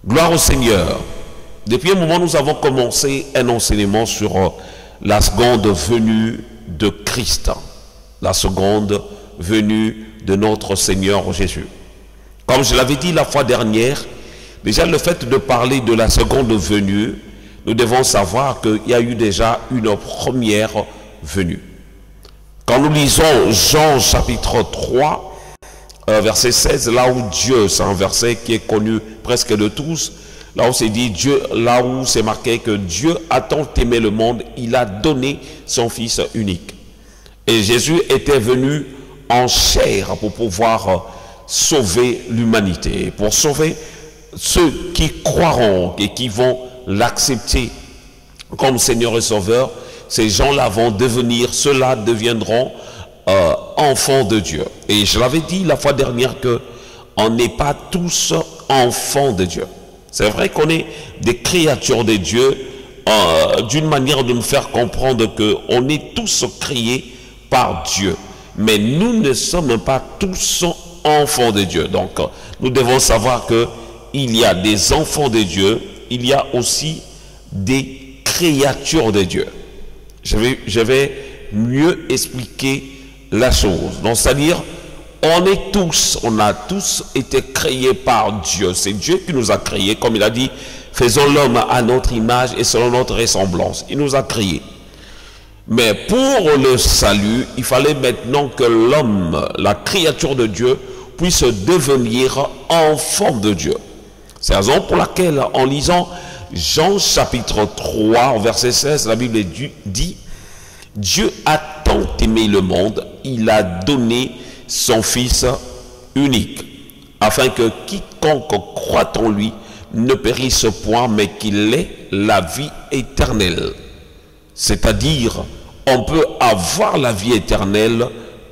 Gloire au Seigneur. Depuis un moment, nous avons commencé un enseignement sur la seconde venue de Christ. La seconde venue de notre Seigneur Jésus. Comme je l'avais dit la fois dernière, déjà le fait de parler de la seconde venue, nous devons savoir qu'il y a eu déjà une première venue. Quand nous lisons Jean chapitre 3, verset 16, là où Dieu, c'est un verset qui est connu presque de tous, là où c'est dit Dieu, là où c'est marqué que Dieu a tant aimé le monde, il a donné son Fils unique. Et Jésus était venu en chair pour pouvoir sauver l'humanité, pour sauver ceux qui croiront et qui vont l'accepter comme Seigneur et Sauveur. Ces gens-là vont devenir, ceux-là deviendront enfants de Dieu. Et je l'avais dit la fois dernière que on n'est pas tous enfants de Dieu. C'est vrai qu'on est des créatures de Dieu, d'une manière de nous faire comprendre qu'on est tous créés par Dieu. Mais nous ne sommes pas tous enfants de Dieu. Donc, nous devons savoir qu'il y a des enfants de Dieu, il y a aussi des créatures de Dieu. Je vais mieux expliquer la chose. Donc, c'est-à-dire, on a tous été créés par Dieu. C'est Dieu qui nous a créés, comme il a dit, faisons l'homme à notre image et selon notre ressemblance. Il nous a créés. Mais pour le salut, il fallait maintenant que l'homme, la créature de Dieu, puisse devenir enfant de Dieu. C'est la raison pour laquelle, en lisant Jean chapitre 3, verset 16, la Bible dit « Dieu a tant aimé le monde, il a donné son Fils unique, afin que quiconque croit en lui ne périsse point, mais qu'il ait la vie éternelle. » C'est-à-dire, on peut avoir la vie éternelle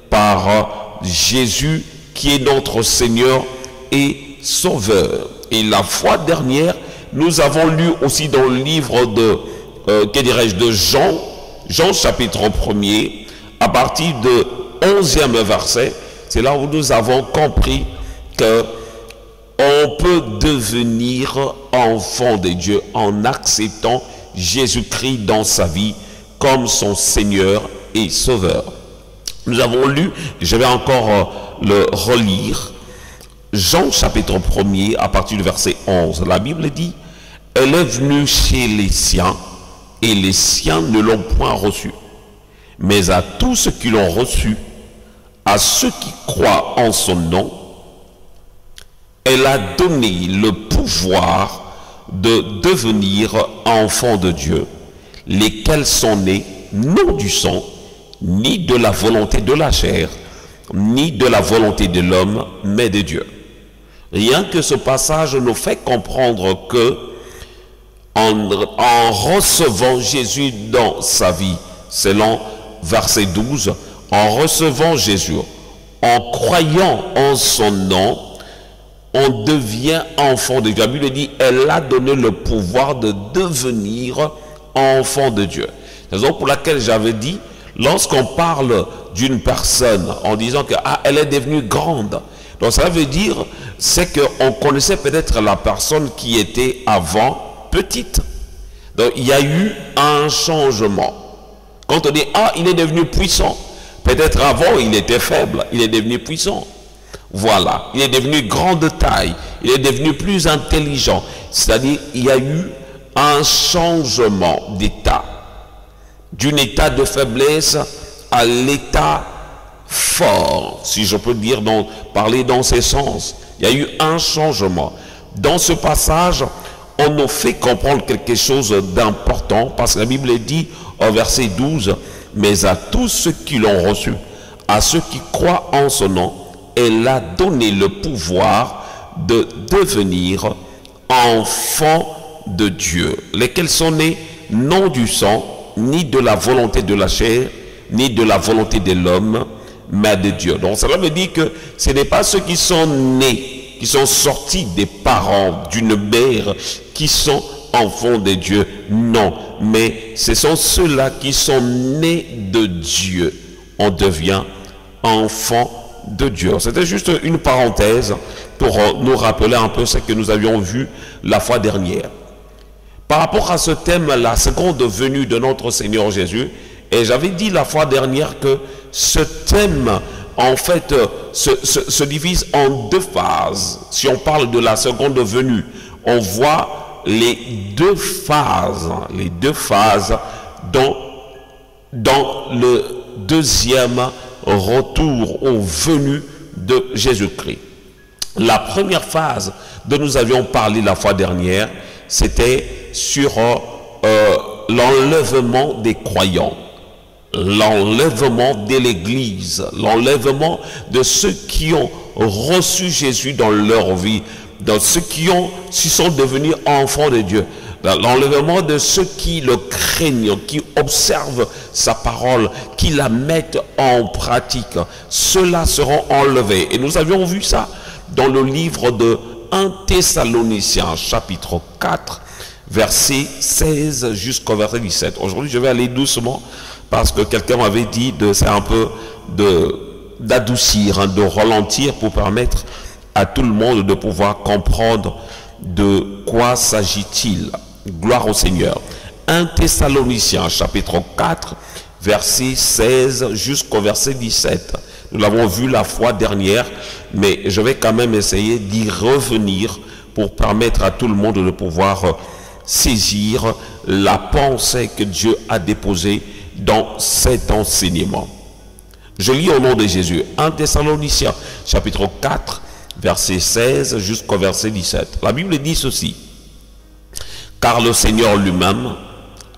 par Jésus qui est notre Seigneur et Sauveur. Et la fois dernière, nous avons lu aussi dans le livre de, de Jean chapitre 1er, à partir de 11e verset, c'est là où nous avons compris que on peut devenir enfant de Dieu en acceptant Jésus-Christ dans sa vie comme son Seigneur et Sauveur. Nous avons lu, je vais encore le relire, Jean chapitre 1er à partir du verset 11. La Bible dit, elle est venue chez les siens et les siens ne l'ont point reçue. Mais à tous ceux qui l'ont reçu, à ceux qui croient en son nom, elle a donné le pouvoir de devenir enfants de Dieu, lesquels sont nés non du sang, ni de la volonté de la chair, ni de la volonté de l'homme, mais de Dieu. Rien que ce passage nous fait comprendre que en recevant Jésus dans sa vie, selon verset 12, en recevant Jésus, en croyant en son nom, on devient enfant de Dieu. La Bible dit, elle a donné le pouvoir de devenir enfant de Dieu. C'est la raison pour laquelle j'avais dit, lorsqu'on parle d'une personne en disant que elle est devenue grande, donc ça veut dire, c'est qu'on connaissait peut-être la personne qui était avant petite. Donc il y a eu un changement. Quand on dit, il est devenu puissant, peut-être avant il était faible, il est devenu puissant. Voilà, il est devenu grande taille, il est devenu plus intelligent. C'est-à-dire, il y a eu un changement d'état. D'un état de faiblesse à l'état fort, si je peux dire, parler dans ces sens. Il y a eu un changement. Dans ce passage, on nous fait comprendre quelque chose d'important, parce que la Bible dit au verset 12, « Mais à tous ceux qui l'ont reçu, à ceux qui croient en son nom, elle a donné le pouvoir de devenir enfants de Dieu, lesquels sont nés non du sang, ni de la volonté de la chair, ni de la volonté de l'homme, mais de Dieu. » Donc cela veut dire que ce n'est pas ceux qui sont nés, qui sont sortis des parents d'une mère, qui sont enfants de Dieu. Non, mais ce sont ceux-là qui sont nés de Dieu. On devient enfant de Dieu. C'était juste une parenthèse pour nous rappeler un peu ce que nous avions vu la fois dernière. Par rapport à ce thème, la seconde venue de notre Seigneur Jésus, et j'avais dit la fois dernière que ce thème, en fait, se divise en deux phases. Si on parle de la seconde venue, on voit les deux phases dans le deuxième retour aux venues de Jésus-Christ. La première phase dont nous avions parlé la fois dernière, c'était sur l'enlèvement des croyants, l'enlèvement de l'Église, l'enlèvement de ceux qui ont reçu Jésus dans leur vie, de ceux qui sont devenus enfants de Dieu, l'enlèvement de ceux qui le craignent, qui observent sa parole, qui la mettent en pratique. Ceux-là seront enlevés. Et nous avions vu ça dans le livre de 1 Thessaloniciens, chapitre 4, verset 16 jusqu'au verset 17. Aujourd'hui, je vais aller doucement parce que quelqu'un m'avait dit c'est un peu d'adoucir, de ralentir pour permettre à tout le monde de pouvoir comprendre de quoi s'agit-il. Gloire au Seigneur. 1 Thessaloniciens chapitre 4 verset 16 jusqu'au verset 17. Nous l'avons vu la fois dernière, mais je vais quand même essayer d'y revenir pour permettre à tout le monde de pouvoir saisir la pensée que Dieu a déposée dans cet enseignement. Je lis au nom de Jésus. 1 Thessaloniciens chapitre 4 verset 16 jusqu'au verset 17. La Bible dit ceci: car le Seigneur lui-même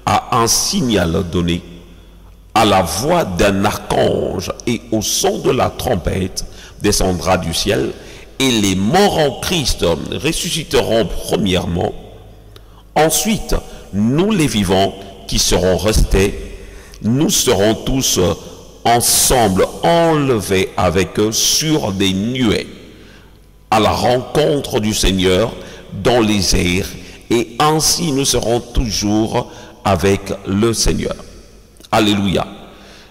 a un signal donné, à la voix d'un archange et au son de la trompette descendra du ciel, et les morts en Christ ressusciteront premièrement. Ensuite, nous les vivants qui serons restés, nous serons tous ensemble enlevés avec eux sur des nuées, à la rencontre du Seigneur dans les airs, et ainsi nous serons toujours avec le Seigneur. Alléluia.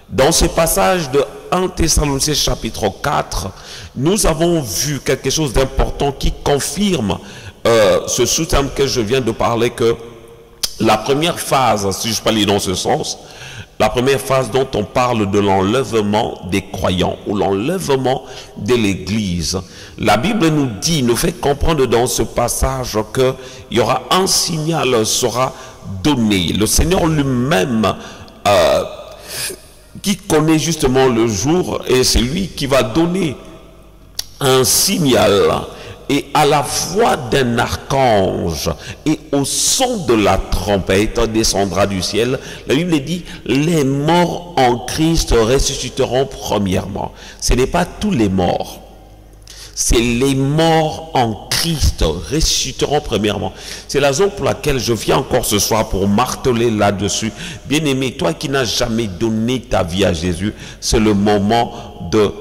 Dans ce passage de 1 Thessaloniciens chapitre 4, nous avons vu quelque chose d'important qui confirme ce sous-thème que je viens de parler, que la première phase, si je peux aller dans ce sens, la première phase dont on parle de l'enlèvement des croyants ou l'enlèvement de l'Église. La Bible nous dit, nous fait comprendre dans ce passage qu'il y aura un signal sera donné. Le Seigneur lui-même qui connaît justement le jour, et c'est lui qui va donner un signal. Et à la voix d'un archange et au son de la trompette descendra du ciel. La Bible dit, les morts en Christ ressusciteront premièrement. Ce n'est pas tous les morts, c'est les morts en Christ ressusciteront premièrement. C'est la raison pour laquelle je viens encore ce soir pour marteler là-dessus. Bien-aimé, toi qui n'as jamais donné ta vie à Jésus, c'est le moment de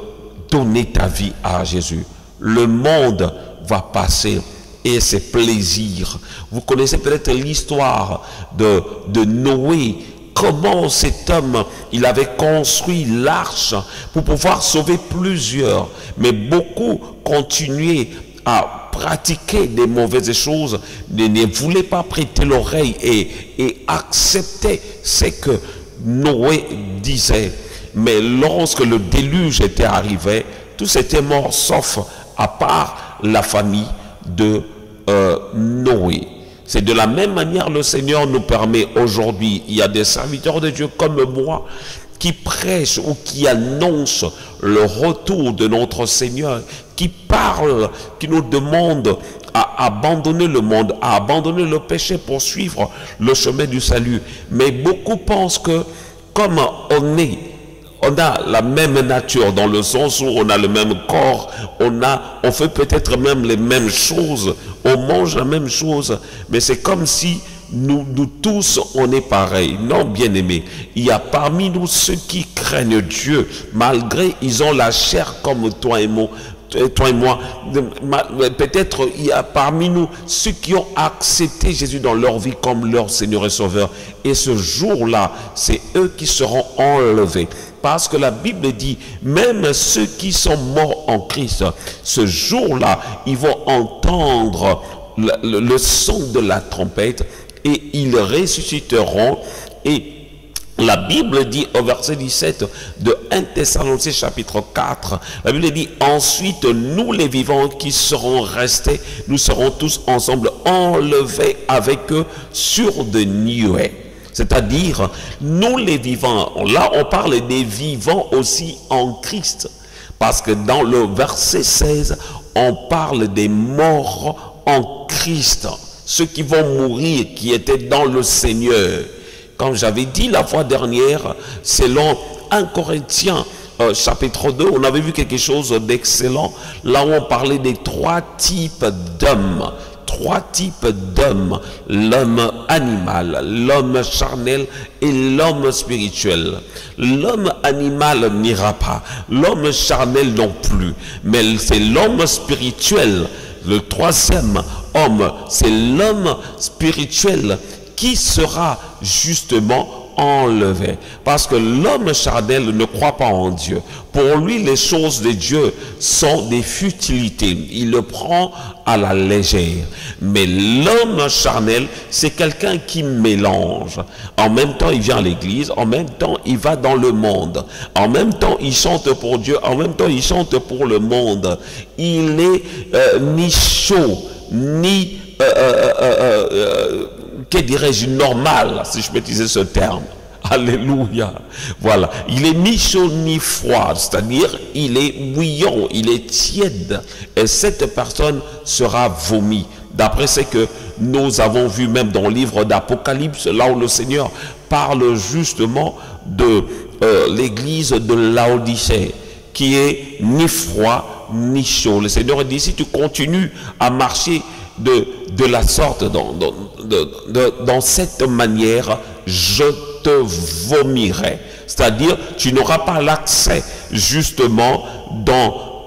donner ta vie à Jésus. Le monde va passer et ses plaisirs. Vous connaissez peut-être l'histoire de Noé. Comment cet homme, il avait construit l'arche pour pouvoir sauver plusieurs. Mais beaucoup continuaient à pratiquer des mauvaises choses, ne voulaient pas prêter l'oreille et accepter ce que Noé disait. Mais lorsque le déluge était arrivé, tous étaient morts sauf à part la famille de Noé. C'est de la même manière le Seigneur nous permet aujourd'hui. Il y a des serviteurs de Dieu comme moi qui prêchent ou qui annoncent le retour de notre Seigneur, qui parlent, qui nous demandent à abandonner le monde, à abandonner le péché pour suivre le chemin du salut. Mais beaucoup pensent que comme on a la même nature, dans le sens où on a le même corps, on fait peut-être même les mêmes choses, on mange la même chose, mais c'est comme si nous tous, on est pareil. Non, bien-aimés, il y a parmi nous ceux qui craignent Dieu, malgré ils ont la chair comme toi et moi. toi et moi, peut-être il y a parmi nous ceux qui ont accepté Jésus dans leur vie comme leur Seigneur et Sauveur. Et ce jour-là, c'est eux qui seront enlevés. Parce que la Bible dit, même ceux qui sont morts en Christ, ce jour-là, ils vont entendre le son de la trompette et ils ressusciteront. Et la Bible dit au verset 17 de 1 Thessaloniciens chapitre 4, la Bible dit, ensuite nous les vivants qui seront restés, nous serons tous ensemble enlevés avec eux sur des nuées. C'est-à-dire, nous les vivants, là on parle des vivants aussi en Christ. Parce que dans le verset 16, on parle des morts en Christ. Ceux qui vont mourir, qui étaient dans le Seigneur. Comme j'avais dit la fois dernière, selon 1 Corinthiens chapitre 2, on avait vu quelque chose d'excellent. Là où on parlait des trois types d'hommes. Trois types d'hommes, l'homme animal, l'homme charnel et l'homme spirituel. L'homme animal n'ira pas, l'homme charnel non plus, mais c'est l'homme spirituel. Le troisième homme, c'est l'homme spirituel qui sera justement enlevé. Parce que l'homme charnel ne croit pas en Dieu. Pour lui, les choses de Dieu sont des futilités. Il le prend à la légère. Mais l'homme charnel, c'est quelqu'un qui mélange. En même temps, il vient à l'église. En même temps, il va dans le monde. En même temps, il chante pour Dieu. En même temps, il chante pour le monde. Il n'est ni chaud, ni... que dirais-je, normal, si je peux utiliser ce terme. Alléluia. Voilà. Il est ni chaud ni froid, c'est-à-dire il est bouillant, il est tiède. Et cette personne sera vomi. D'après ce que nous avons vu même dans le livre d'Apocalypse, là où le Seigneur parle justement de l'église de Laodicée, qui est ni froid ni chaud. Le Seigneur dit, si tu continues à marcher de la sorte, dans cette manière, je te vomirai. C'est-à-dire, tu n'auras pas l'accès justement dans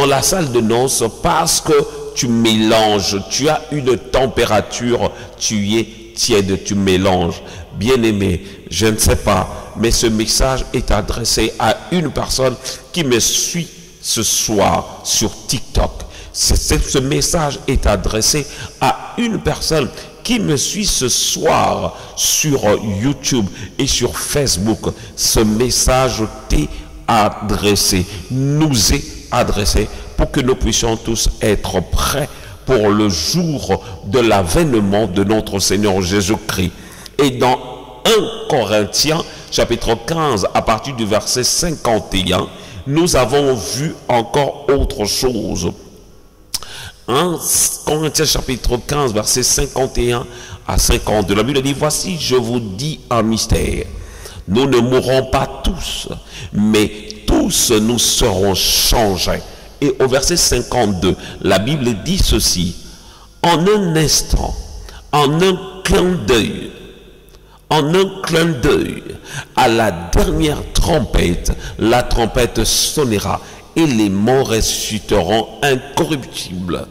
la salle de noces parce que tu mélanges, tu as une température, tu es tiède, tu mélanges. Bien-aimé, je ne sais pas, mais ce message est adressé à une personne qui me suit ce soir sur TikTok. Ce message est adressé à une personne qui me suit ce soir sur YouTube et sur Facebook. Ce message t'est adressé, nous est adressé pour que nous puissions tous être prêts pour le jour de l'avènement de notre Seigneur Jésus-Christ. Et dans 1 Corinthiens chapitre 15 à partir du verset 51, nous avons vu encore autre chose. 1 Corinthiens chapitre 15 verset 51 à 52, la Bible dit, voici je vous dis un mystère, nous ne mourrons pas tous, mais tous nous serons changés. Et au verset 52, la Bible dit ceci, en un instant, en un clin d'œil, à la dernière trompette, la trompette sonnera et les morts ressusciteront incorruptibles.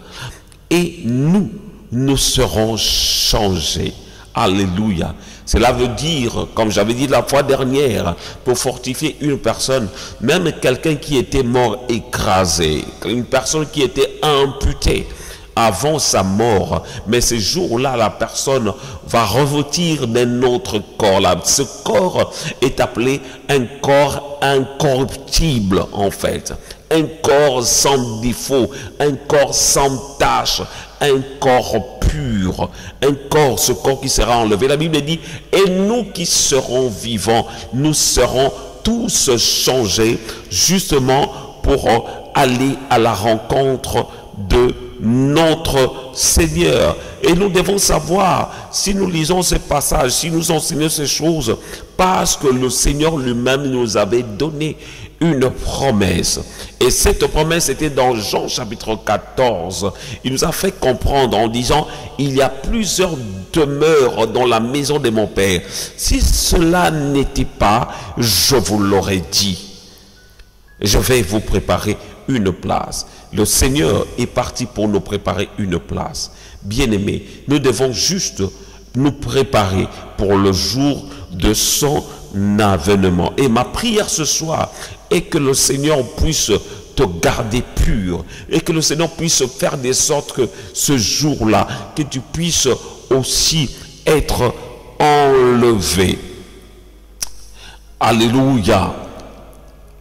Et nous serons changés. Alléluia. Cela veut dire, comme j'avais dit la fois dernière, pour fortifier une personne, même quelqu'un qui était mort écrasé, une personne qui était amputée avant sa mort, mais ce jour-là, la personne va revêtir d'un autre corps. Là, ce corps est appelé un corps incorruptible, en fait. Un corps sans défaut, un corps sans tache, un corps pur, un corps, ce corps qui sera enlevé. La Bible dit, et nous qui serons vivants, nous serons tous changés, justement pour aller à la rencontre de notre Seigneur. Et nous devons savoir, si nous lisons ces passages, si nous enseignons ces choses, parce que le Seigneur lui-même nous avait donné une promesse. Et cette promesse était dans Jean chapitre 14. Il nous a fait comprendre en disant, il y a plusieurs demeures dans la maison de mon Père. Si cela n'était pas, je vous l'aurais dit. Je vais vous préparer une place. Le Seigneur est parti pour nous préparer une place. Bien-aimés, nous devons juste nous préparer pour le jour de son avènement. Et ma prière ce soir est que le Seigneur puisse te garder pur et que le Seigneur puisse faire de sorte que ce jour-là, que tu puisses aussi être enlevé. Alléluia.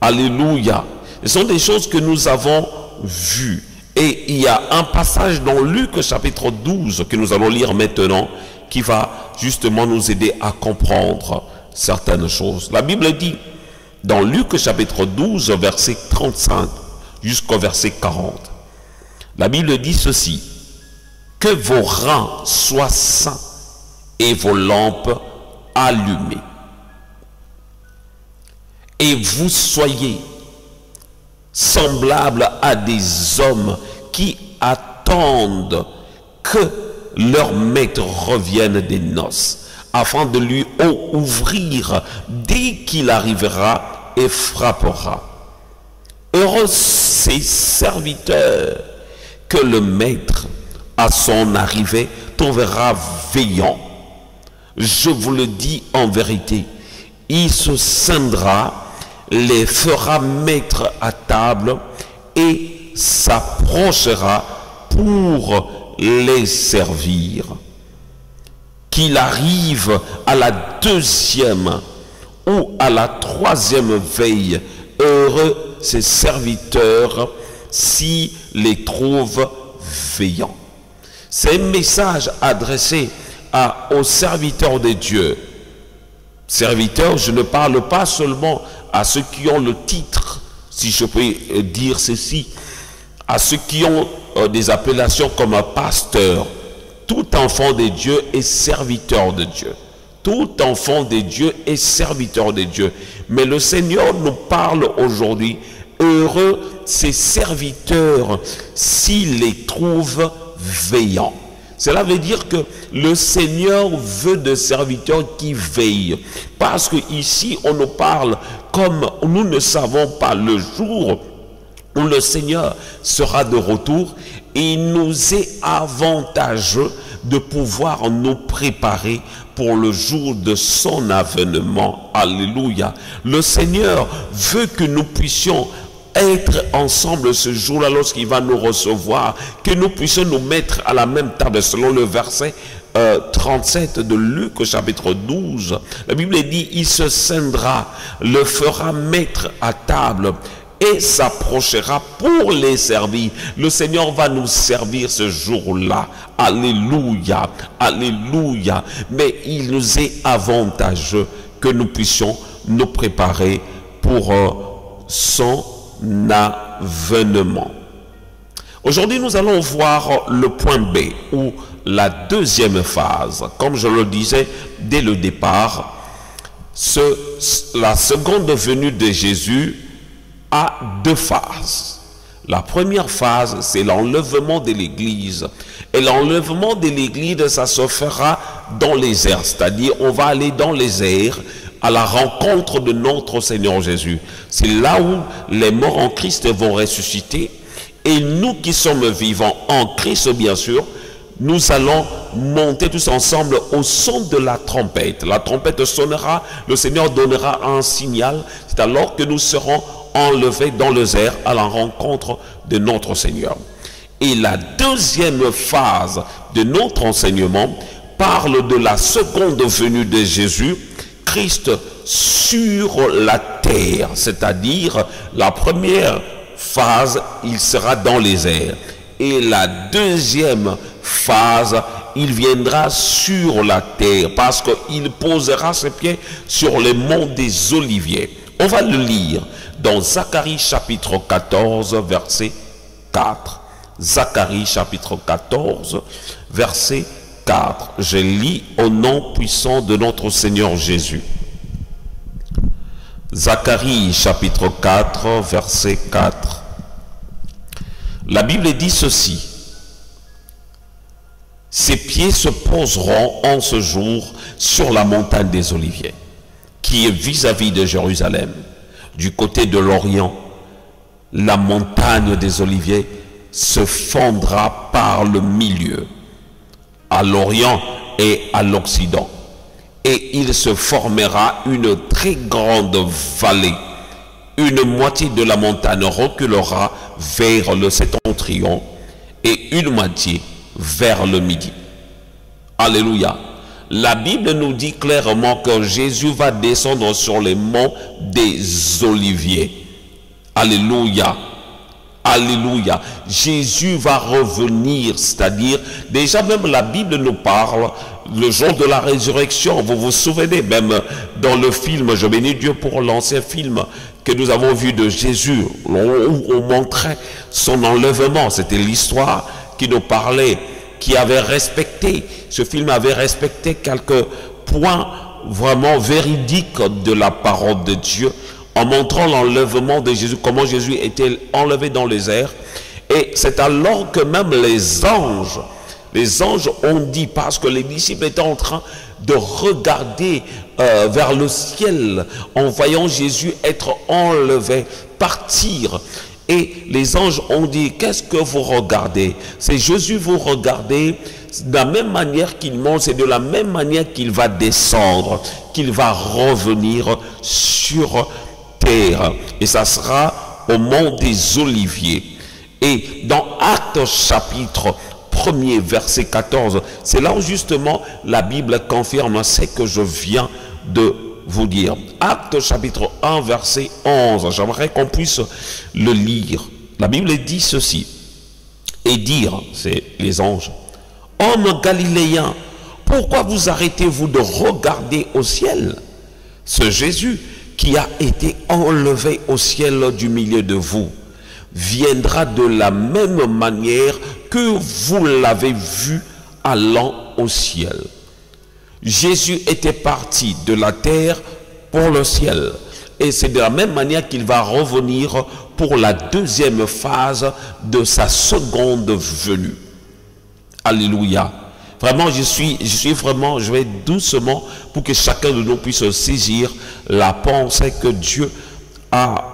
Alléluia. Ce sont des choses que nous avons vues. Et il y a un passage dans Luc chapitre 12 que nous allons lire maintenant qui va justement nous aider à comprendre certaines choses. La Bible dit dans Luc chapitre 12 verset 35 jusqu'au verset 40. La Bible dit ceci: que vos reins soient sains et vos lampes allumées. Et vous soyez semblables à des hommes qui attendent que leur maître revienne des noces, afin de lui ouvrir dès qu'il arrivera et frappera. Heureux ces serviteurs que le maître, à son arrivée, trouvera veillant. Je vous le dis en vérité, il se scindra, les fera mettre à table et s'approchera pour les servir. Qu'il arrive à la deuxième ou à la troisième veille, heureux ses serviteurs s'ils les trouvent veillants. C'est un message adressé aux serviteurs de Dieu. Serviteurs, je ne parle pas seulement à ceux qui ont le titre, si je peux dire ceci, à ceux qui ont des appellations comme un pasteur. Tout enfant de Dieu est serviteur de Dieu. Tout enfant de Dieu est serviteur de Dieu. Mais le Seigneur nous parle aujourd'hui, heureux ces serviteurs s'ils les trouvent veillants. Cela veut dire que le Seigneur veut des serviteurs qui veillent. Parce que ici on nous parle comme nous ne savons pas le jour où le Seigneur sera de retour. Et il nous est avantageux de pouvoir nous préparer pour le jour de son avènement. Alléluia. Le Seigneur veut que nous puissions être ensemble ce jour-là lorsqu'il va nous recevoir, que nous puissions nous mettre à la même table selon le verset 37 de Luc chapitre 12. La Bible dit, il se scindra, le fera mettre à table et s'approchera pour les servir. Le Seigneur va nous servir ce jour-là. Alléluia, alléluia. Mais il nous est avantageux que nous puissions nous préparer pour son avènement. Aujourd'hui, nous allons voir le point B, ou la deuxième phase. Comme je le disais dès le départ, la seconde venue de Jésus a deux phases. La première phase, c'est l'enlèvement de l'Église. Et l'enlèvement de l'Église, ça se fera dans les airs. C'est-à-dire, on va aller dans les airs à la rencontre de notre Seigneur Jésus. C'est là où les morts en Christ vont ressusciter. Et nous qui sommes vivants en Christ, bien sûr, nous allons monter tous ensemble au son de la trompette. La trompette sonnera, le Seigneur donnera un signal. C'est alors que nous serons enlevés dans les airs à la rencontre de notre Seigneur. Et la deuxième phase de notre enseignement parle de la seconde venue de Jésus, Christ sur la terre. C'est-à-dire, la première phase, il sera dans les airs. Et la deuxième phase, il viendra sur la terre parce qu'il posera ses pieds sur les monts des Oliviers. On va le lire dans Zacharie chapitre 14, verset 4. Zacharie chapitre 14, verset 4. Je lis au nom puissant de notre Seigneur Jésus. Zacharie chapitre 4, verset 4. La Bible dit ceci: ses pieds se poseront en ce jour sur la montagne des Oliviers, qui est vis-à-vis de Jérusalem, du côté de l'Orient. la montagne des Oliviers se fondra par le milieu, à l'Orient et à l'Occident. Et il se formera une très grande vallée. Une moitié de la montagne reculera vers le septentrion et une moitié vers le midi. Alléluia. La Bible nous dit clairement que Jésus va descendre sur les monts des Oliviers. Alléluia. Alléluia. Jésus va revenir, c'est-à-dire, déjà même la Bible nous parle le jour de la résurrection. Vous vous souvenez même dans le film, je bénis Dieu pour l'ancien film que nous avons vu de Jésus, où on montrait son enlèvement. C'était l'histoire qui nous parlait, qui avait respecté, ce film avait respecté quelques points vraiment véridiques de la parole de Dieu, en montrant l'enlèvement de Jésus, comment Jésus était enlevé dans les airs. Et c'est alors que même les anges ont dit, parce que les disciples étaient en train de regarder vers le ciel, en voyant Jésus être enlevé, partir. Et les anges ont dit, qu'est-ce que vous regardez? C'est Jésus, vous regardez. De la même manière qu'il monte, c'est de la même manière qu'il va descendre, qu'il va revenir sur terre. Et ça sera au mont des Oliviers. Et dans Actes chapitre 1er, verset 14, c'est là où justement la Bible confirme ce que je viens de vous dire. Actes chapitre 1, verset 11. J'aimerais qu'on puisse le lire. La Bible dit ceci. Et dire, c'est les anges, hommes galiléens, pourquoi vous arrêtez-vous de regarder au ciel? Ce Jésus qui a été enlevé au ciel du milieu de vous viendra de la même manière que vous l'avez vu allant au ciel. Jésus était parti de la terre pour le ciel. Et c'est de la même manière qu'il va revenir pour la deuxième phase de sa seconde venue. Alléluia. Vraiment, je vais doucement pour que chacun de nous puisse saisir la pensée que Dieu a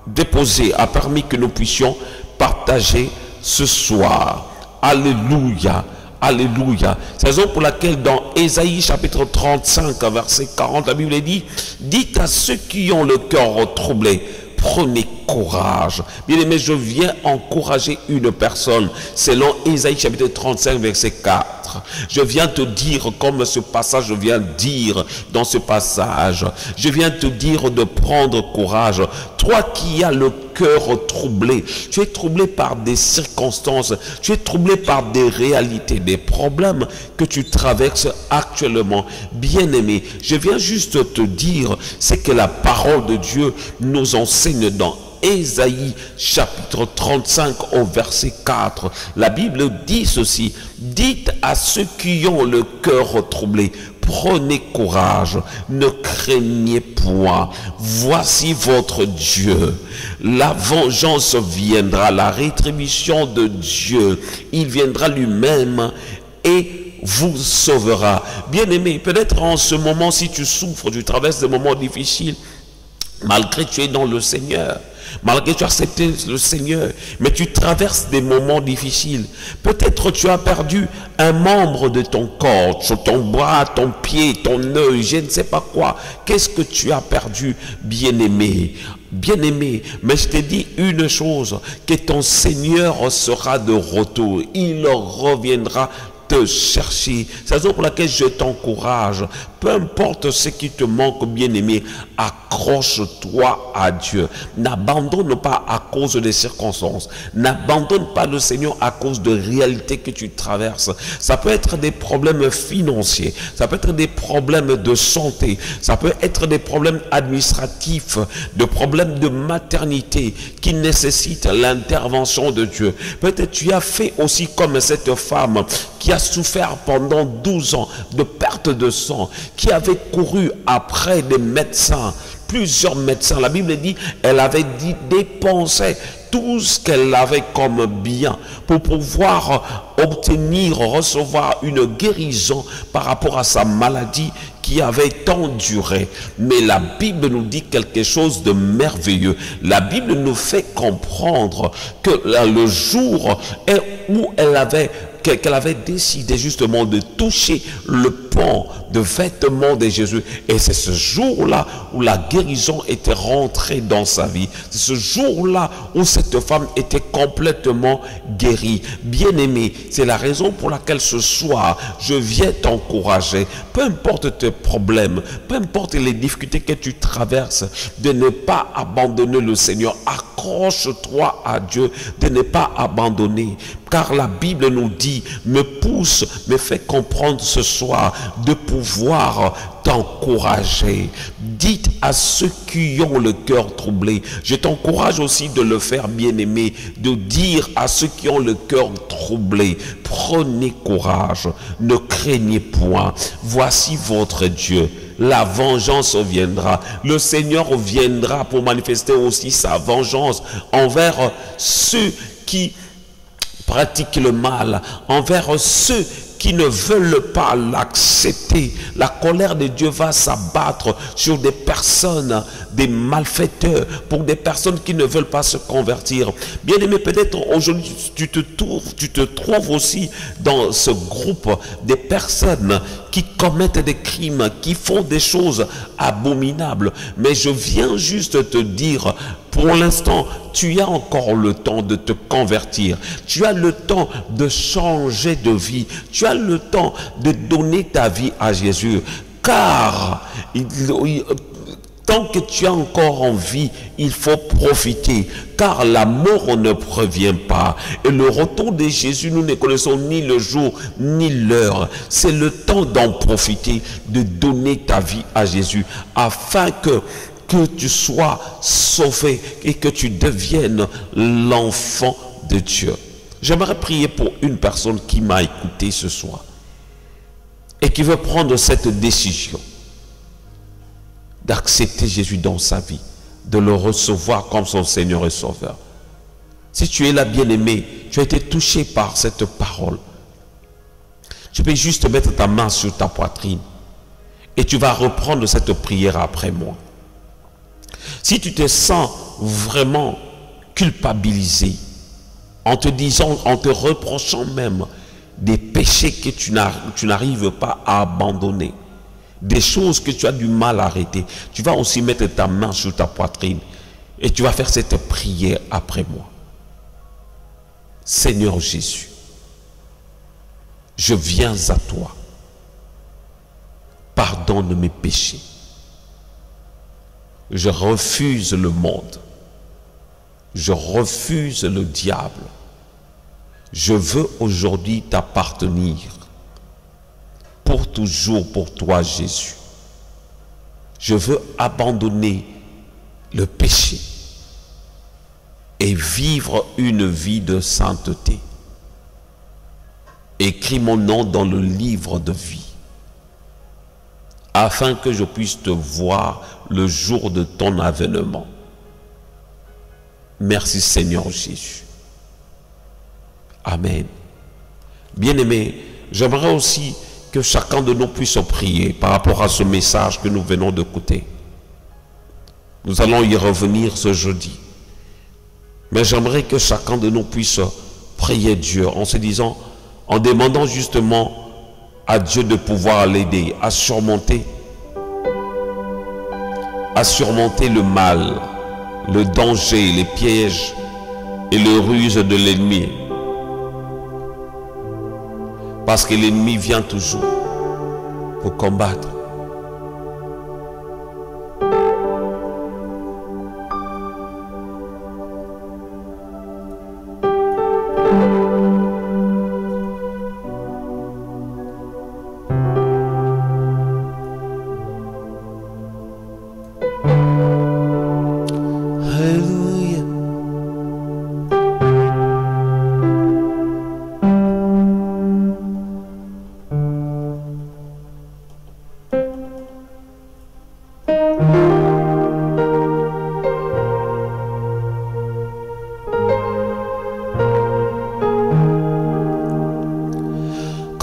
déposée, a permis que nous puissions partager ce soir. Alléluia. Alléluia. C'est la raison pour laquelle dans Ésaïe chapitre 35 verset 40, la Bible dit, dites à ceux qui ont le cœur troublé, prenez courage. Bien aimé, je viens encourager une personne selon Ésaïe chapitre 35 verset 4. Je viens te dire, comme ce passage vient dire dans ce passage, je viens te dire de prendre courage. Toi qui as le cœur troublé, tu es troublé par des circonstances, tu es troublé par des réalités, des problèmes que tu traverses actuellement. Bien-aimé, je viens juste te dire, c'est que la parole de Dieu nous enseigne dans Ésaïe chapitre 35 au verset 4. La Bible dit ceci, dites à ceux qui ont le cœur troublé, prenez courage, ne craignez point, voici votre Dieu. La vengeance viendra, la rétribution de Dieu, il viendra lui-même et vous sauvera. Bien-aimé, peut-être en ce moment, si tu souffres, tu traverses des moments difficiles, malgré que tu es dans le Seigneur, malgré que tu as accepté le Seigneur, mais tu traverses des moments difficiles. Peut-être tu as perdu un membre de ton corps, ton bras, ton pied, ton œil, je ne sais pas quoi. Qu'est-ce que tu as perdu, bien-aimé? Bien-aimé, mais je te dis une chose, que ton Seigneur sera de retour. Il reviendra te chercher. C'est la raison pour laquelle je t'encourage. Peu importe ce qui te manque, bien-aimé, accroche-toi à Dieu. N'abandonne pas à cause des circonstances. N'abandonne pas le Seigneur à cause de réalités que tu traverses. Ça peut être des problèmes financiers. Ça peut être des problèmes de santé. Ça peut être des problèmes administratifs, des problèmes de maternité qui nécessitent l'intervention de Dieu. Peut-être tu as fait aussi comme cette femme qui a souffert pendant 12 ans de perte de sang, qui avait couru après des médecins, plusieurs médecins. La Bible dit, elle avait dépensé tout ce qu'elle avait comme bien pour pouvoir obtenir, recevoir une guérison par rapport à sa maladie qui avait tant duré. Mais la Bible nous dit quelque chose de merveilleux. La Bible nous fait comprendre que le jour où qu'elle avait décidé justement de toucher le pan de vêtements de Jésus. Et c'est ce jour-là où la guérison était rentrée dans sa vie. C'est ce jour-là où cette femme était complètement guérie. Bien-aimée, c'est la raison pour laquelle ce soir, je viens t'encourager. Peu importe tes problèmes, peu importe les difficultés que tu traverses, de ne pas abandonner le Seigneur. Accroche-toi à Dieu, de ne pas abandonner. Car la Bible nous dit, me pousse, me fait comprendre ce soir de pouvoir t'encourager. Dites à ceux qui ont le cœur troublé. Je t'encourage aussi de le faire, bien-aimé, de dire à ceux qui ont le cœur troublé, prenez courage, ne craignez point. Voici votre Dieu. La vengeance viendra. Le Seigneur viendra pour manifester aussi sa vengeance envers ceux qui pratiquent le mal, envers ceux qui ne veulent pas l'accepter. La colère de Dieu va s'abattre sur des personnes, des malfaiteurs, pour des personnes qui ne veulent pas se convertir. Bien aimé, peut-être aujourd'hui tu te trouves aussi dans ce groupe des personnes qui commettent des crimes, qui font des choses abominables. Mais je viens juste te dire, pour l'instant, tu as encore le temps de te convertir. Tu as le temps de changer de vie. Tu as le temps de donner ta vie à Jésus. Car tant que tu as encore envie, il faut profiter. Car la mort ne prévient pas. Et le retour de Jésus, nous ne connaissons ni le jour, ni l'heure. C'est le temps d'en profiter, de donner ta vie à Jésus, afin que tu sois sauvé et que tu deviennes l'enfant de Dieu. J'aimerais prier pour une personne qui m'a écouté ce soir et qui veut prendre cette décision d'accepter Jésus dans sa vie, de le recevoir comme son Seigneur et Sauveur. Si tu es là, bien-aimé, tu as été touché par cette parole, tu peux juste mettre ta main sur ta poitrine et tu vas reprendre cette prière après moi. Si tu te sens vraiment culpabilisé, en te disant, en te reprochant même des péchés que tu n'arrives pas à abandonner, des choses que tu as du mal à arrêter, tu vas aussi mettre ta main sur ta poitrine et tu vas faire cette prière après moi. Seigneur Jésus, je viens à toi. Pardonne mes péchés. Je refuse le monde. Je refuse le diable. Je veux aujourd'hui t'appartenir. Pour toujours pour toi, Jésus. Je veux abandonner le péché et vivre une vie de sainteté. Écris mon nom dans le livre de vie, afin que je puisse te voir le jour de ton avènement. Merci Seigneur Jésus. Amen. Bien-aimés, j'aimerais aussi que chacun de nous puisse prier par rapport à ce message que nous venons d'écouter. Nous allons y revenir ce jeudi. Mais j'aimerais que chacun de nous puisse prier Dieu en se disant, en demandant justement à Dieu de pouvoir l'aider à surmonter le mal, le danger, les pièges et les ruses de l'ennemi. Parce que l'ennemi vient toujours pour combattre.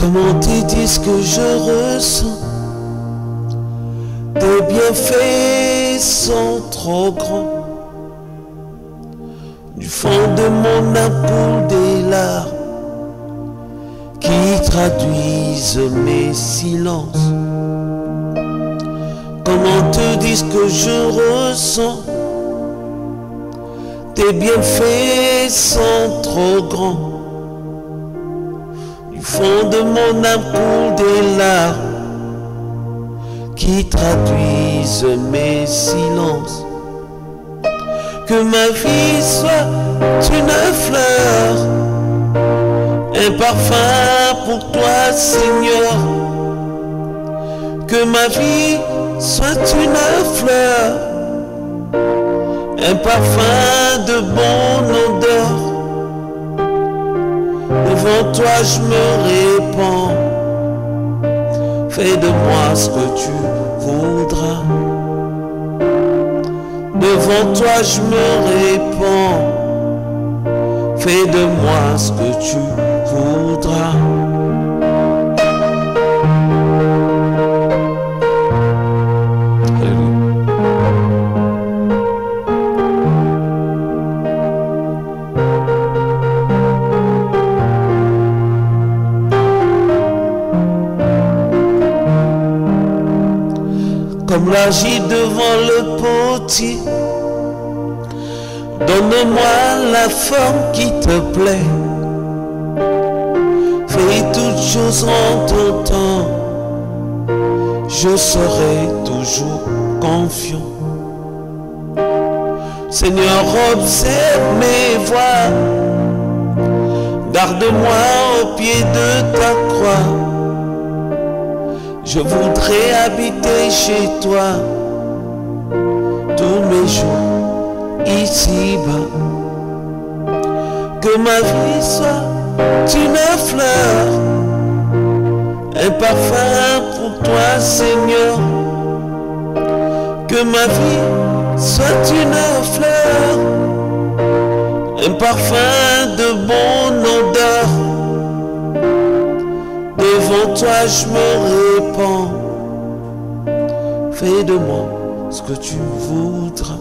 Comment te dire ce que je ressens? Tes bienfaits sont trop grands. Du fond de mon âme coulent des larmes qui traduisent mes silences. Comment te dire ce que je ressens? Tes bienfaits sont trop grands. Du fond de mon âme coulent des larmes qui traduisent mes silences. Que ma vie soit une fleur, un parfum pour toi, Seigneur. Que ma vie soit une fleur, un parfum de bonne odeur. Devant toi je me répands. Fais de moi ce que tu voudras. Devant toi je me répands. Fais de moi ce que tu voudras. Comme l'argile devant le potier, donne-moi la forme qui te plaît. Fais toutes choses en ton temps, je serai toujours confiant. Seigneur, observe mes voies, garde-moi au pied de ta croix. Je voudrais habiter chez toi tous mes jours ici-bas. Que ma vie soit une fleur, un parfum pour toi, Seigneur. Que ma vie soit une fleur, un parfum de bonne odeur. Devant toi je me répands. Fais de moi ce que tu voudras.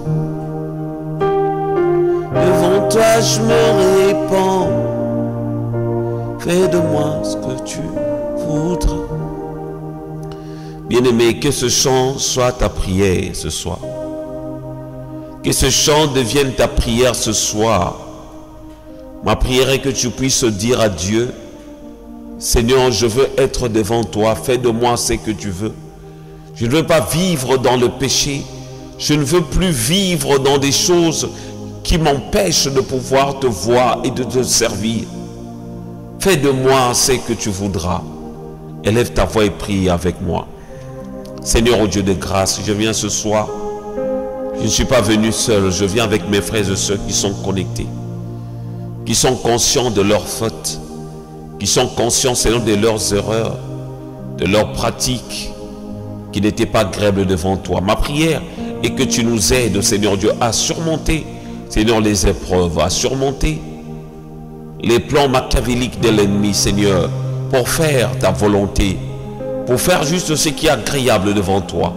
Devant toi je me répands. Fais de moi ce que tu voudras. Bien-aimé, que ce chant soit ta prière ce soir. Que ce chant devienne ta prière ce soir. Ma prière est que tu puisses dire à Dieu: Seigneur, je veux être devant toi, fais de moi ce que tu veux. Je ne veux pas vivre dans le péché. Je ne veux plus vivre dans des choses qui m'empêchent de pouvoir te voir et de te servir. Fais de moi ce que tu voudras. Élève ta voix et prie avec moi. Seigneur, au Dieu de grâce, je viens ce soir. Je ne suis pas venu seul, je viens avec mes frères et sœurs qui sont connectés, qui sont conscients de leurs fautes, qui sont conscients, Seigneur, de leurs erreurs, de leurs pratiques qui n'étaient pas agréables devant toi. Ma prière est que tu nous aides, Seigneur Dieu, à surmonter, Seigneur, les épreuves, à surmonter les plans machiavéliques de l'ennemi, Seigneur, pour faire ta volonté, pour faire juste ce qui est agréable devant toi.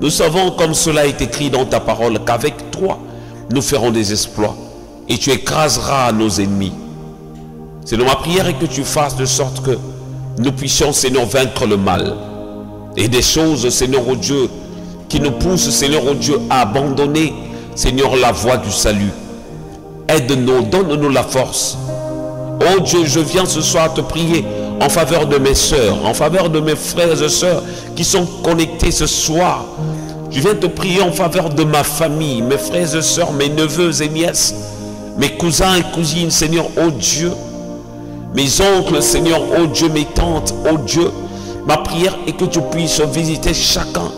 Nous savons, comme cela est écrit dans ta parole, qu'avec toi, nous ferons des exploits et tu écraseras nos ennemis. Seigneur, ma prière est que tu fasses de sorte que nous puissions, Seigneur, vaincre le mal. Et des choses, Seigneur, oh Dieu, qui nous poussent, Seigneur, oh Dieu, à abandonner, Seigneur, la voie du salut. Aide-nous, donne-nous la force. Oh Dieu, je viens ce soir te prier en faveur de mes sœurs, en faveur de mes frères et sœurs qui sont connectés ce soir. Je viens te prier en faveur de ma famille, mes frères et sœurs, mes neveux et nièces, mes cousins et cousines, Seigneur, oh Dieu, mes oncles, Seigneur, oh Dieu, mes tantes, oh Dieu. Ma prière est que tu puisses visiter chacun.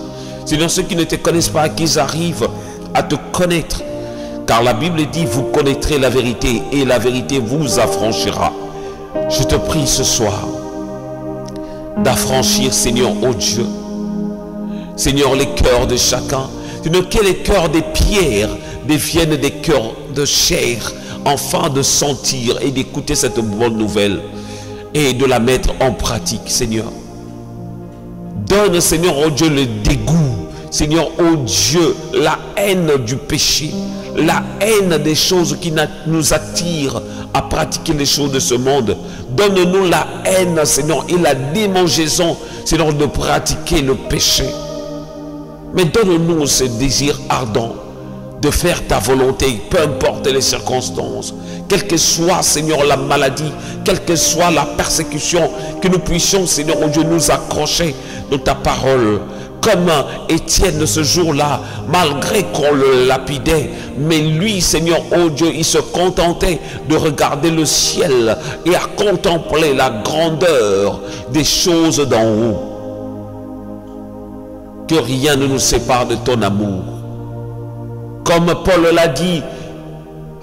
Seigneur, ceux qui ne te connaissent pas, qu'ils arrivent à te connaître. Car la Bible dit, vous connaîtrez la vérité et la vérité vous affranchira. Je te prie ce soir d'affranchir, Seigneur, oh Dieu, Seigneur, les cœurs de chacun. Seigneur, que les cœurs des pierres deviennent des cœurs de chair, enfin de sentir et d'écouter cette bonne nouvelle. et de la mettre en pratique, Seigneur. Donne, Seigneur, oh Dieu, le dégoût, Seigneur, oh Dieu, la haine du péché, la haine des choses qui nous attirent à pratiquer les choses de ce monde. Donne-nous la haine, Seigneur, et la démangeaison, Seigneur, de pratiquer le péché. Mais donne-nous ce désir ardent de faire ta volonté, peu importe les circonstances, quelle que soit, Seigneur, la maladie, quelle que soit la persécution, que nous puissions, Seigneur, oh Dieu, nous accrocher de ta parole. Comme Étienne ce jour-là, malgré qu'on le lapidait, mais lui, Seigneur, oh Dieu, il se contentait de regarder le ciel et à contempler la grandeur des choses d'en haut. Que rien ne nous sépare de ton amour. Comme Paul l'a dit,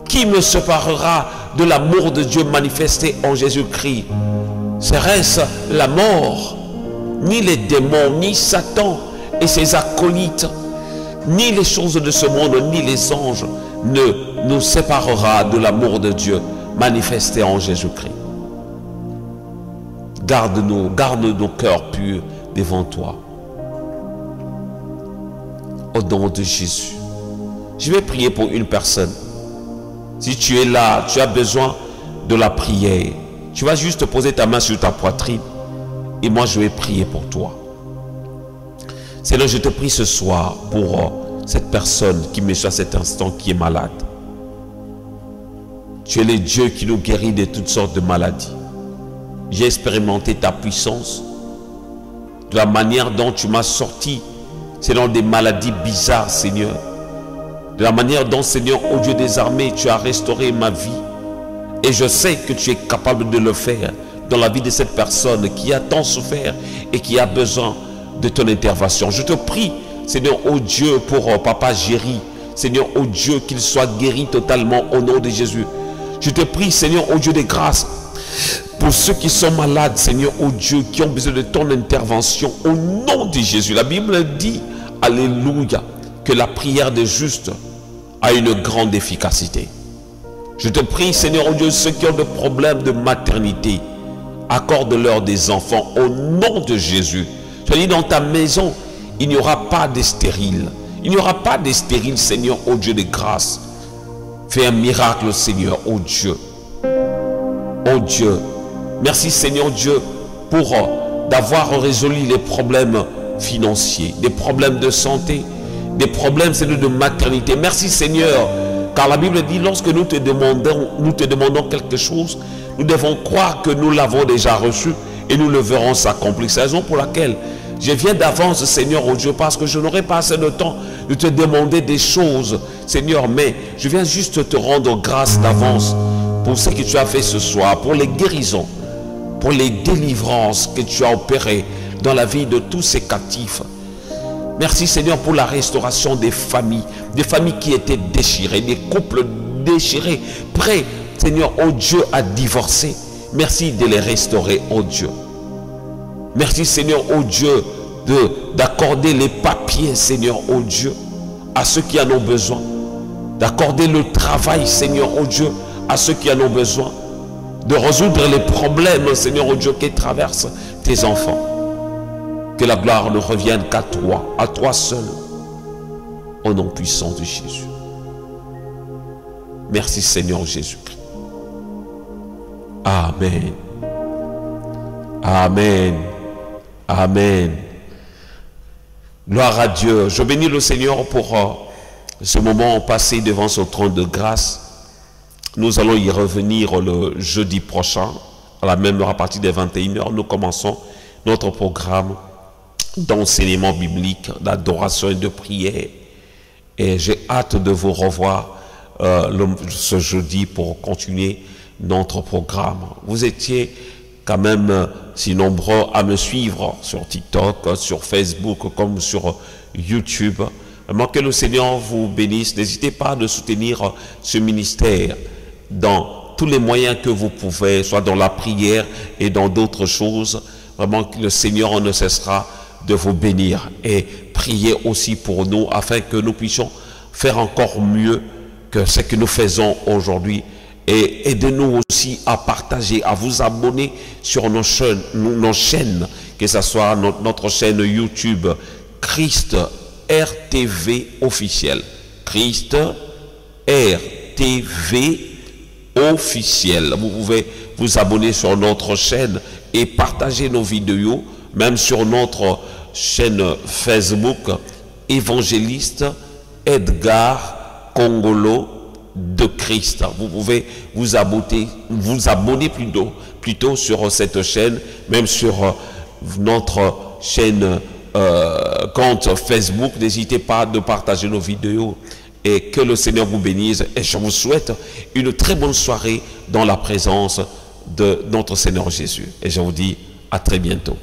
qui me séparera de l'amour de Dieu manifesté en Jésus-Christ? Serait-ce la mort? Ni les démons, ni Satan et ses acolytes, ni les choses de ce monde, ni les anges ne nous séparera de l'amour de Dieu manifesté en Jésus-Christ. Garde-nous, garde nos cœurs purs devant toi. Au nom de Jésus. Je vais prier pour une personne. Si tu es là, tu as besoin de la prière, tu vas juste poser ta main sur ta poitrine et moi je vais prier pour toi. Seigneur, je te prie ce soir pour cette personne qui me suit à cet instant, qui est malade. Tu es le Dieu qui nous guérit de toutes sortes de maladies. J'ai expérimenté ta puissance, de la manière dont tu m'as sorti, Seigneur, des maladies bizarres, Seigneur. De la manière dont, Seigneur, au Dieu des armées, tu as restauré ma vie. Et je sais que tu es capable de le faire dans la vie de cette personne qui a tant souffert et qui a besoin de ton intervention. Je te prie, Seigneur, oh Dieu, pour Papa Géry. Seigneur, oh Dieu, qu'il soit guéri totalement au nom de Jésus. Je te prie, Seigneur, oh Dieu des grâces, pour ceux qui sont malades, Seigneur, oh Dieu, qui ont besoin de ton intervention au nom de Jésus. La Bible dit, alléluia, que la prière des justes a une grande efficacité. Je te prie, Seigneur, oh Dieu, ceux qui ont des problèmes de maternité, accorde-leur des enfants au nom de Jésus. Je dis, dans ta maison, il n'y aura pas de stérile. Il n'y aura pas de stérile, Seigneur, oh Dieu de grâce. Fais un miracle, Seigneur, oh Dieu. Oh Dieu. Merci, Seigneur Dieu, pour d'avoir résolu les problèmes financiers, des problèmes de santé, des problèmes, Seigneur, de maternité. Merci, Seigneur, car la Bible dit, lorsque nous te demandons quelque chose, nous devons croire que nous l'avons déjà reçu et nous le verrons s'accomplir. C'est la raison pour laquelle je viens d'avance, Seigneur, oh Dieu, parce que je n'aurai pas assez de temps de te demander des choses, Seigneur, mais je viens juste te rendre grâce d'avance pour ce que tu as fait ce soir, pour les guérisons, pour les délivrances que tu as opérées dans la vie de tous ces captifs. Merci, Seigneur, pour la restauration des familles qui étaient déchirées, des couples déchirés, prêts, Seigneur, oh Dieu, à divorcer. Merci de les restaurer, oh Dieu. Merci, Seigneur, oh Dieu, d'accorder les papiers, Seigneur, oh Dieu, à ceux qui en ont besoin. D'accorder le travail, Seigneur, oh Dieu, à ceux qui en ont besoin. De résoudre les problèmes, Seigneur, oh Dieu, qui traversent tes enfants. Que la gloire ne revienne qu'à toi seul, au nom puissant de Jésus. Merci, Seigneur Jésus-Christ. Amen. Amen. Amen. Gloire à Dieu. Je bénis le Seigneur pour ce moment passé devant son trône de grâce. Nous allons y revenir le jeudi prochain, à la même heure, à partir des 21h. Nous commençons notre programme d'enseignement biblique, d'adoration et de prière. Et j'ai hâte de vous revoir ce jeudi pour continuer notre programme. Vous étiez quand même si nombreux à me suivre sur TikTok, sur Facebook, comme sur YouTube. Vraiment que le Seigneur vous bénisse. N'hésitez pas à soutenir ce ministère dans tous les moyens que vous pouvez, soit dans la prière et dans d'autres choses. Vraiment que le Seigneur ne cessera de vous bénir. Et priez aussi pour nous afin que nous puissions faire encore mieux que ce que nous faisons aujourd'hui Et aidez-nous aussi à partager, à vous abonner sur nos chaînes, que ce soit notre chaîne YouTube Christ RTV officiel. Christ RTV officiel. Vous pouvez vous abonner sur notre chaîne et partager nos vidéos, même sur notre chaîne Facebook Évangéliste Edgar Kongolo de Christ. Vous pouvez vous abonner plutôt sur cette chaîne, même sur notre chaîne compte Facebook. N'hésitez pas de partager nos vidéos et que le Seigneur vous bénisse. Et je vous souhaite une très bonne soirée dans la présence de notre Seigneur Jésus. Et je vous dis à très bientôt.